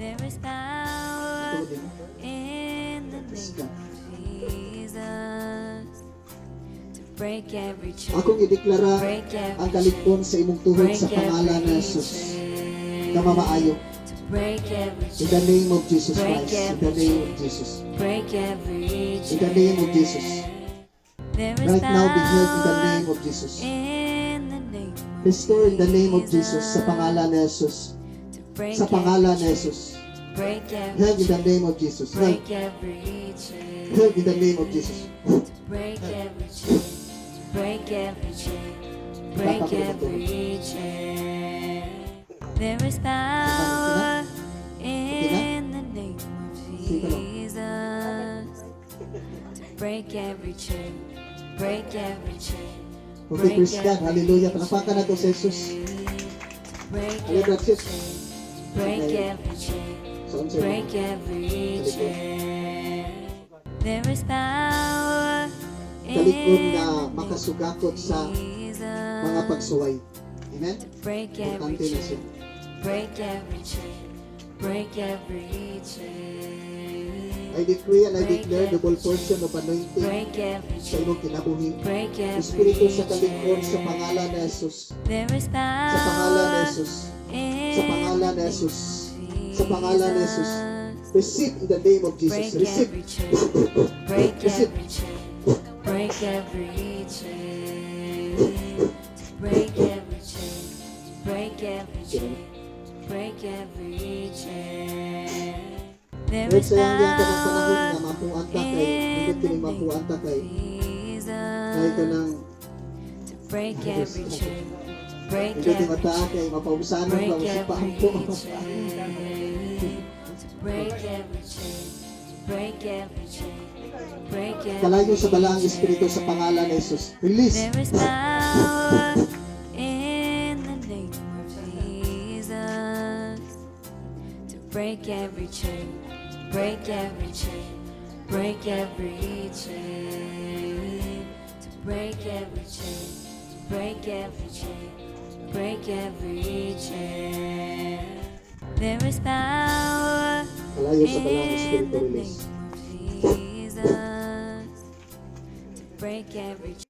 There is power in the name of Jesus to break every chain. Akong ideklara ang kaligpon sa imong tuhod sa pangalan ni Jesus na mamaayo. In the name of Jesus Christ. In the name of Jesus. In the name of Jesus. Right now, be healed in the name of Jesus. Restore in the name of Jesus sa pangalan ni Jesus. Sa pangalan ni Jesus. Health in the name of Jesus. Health. Health in the name of Jesus. Break every chain. Break every chain. Break every chain. There is power in the name of Jesus to break every chain. Break every chain. Okay, praise God. Hallelujah. Panapakan na ito sa Jesus. Hallelujah, Jesus. Break every chain. Break every chain. There is power kalikon na makasugakot sa mga pagsuway. Amen? Break every chain. Break every chain. Break every chain. I decree and I declare double portion of anointing Break every sa chain. inyong kinabuhi. Break every Espiritu sa kalikon sa pangalan ni Jesus. There is Sa pangalan ni power Jesus. Sa pangalan ni Jesus. Sa pangalan ni Jesus. Receive in the name of Jesus. Break Receive. every chain. Break Receive. every chain. Break every chain. Break every chain. Break every chain. Break every chain. There Lord, is sa iyang diyan ka ng panahon power na mapuan ta kay, hindi kini mapuan ta kay, kahit ka ng, to break every chain. Break hindi kini every mataan kay, mapausanan Break ka, usipaan every po. chain. Break every chain. Break every chain. Break every Kalayo sa balaang Espiritu sa pangalan ni Jesus. Release. There is power in the name of Jesus to break every chain. Break every chain. Break every chain. To break every chain. Break every chain. Break every chain. There is power Kalayo sa balaang Espiritu. in the Release. name of Jesus to break every chain.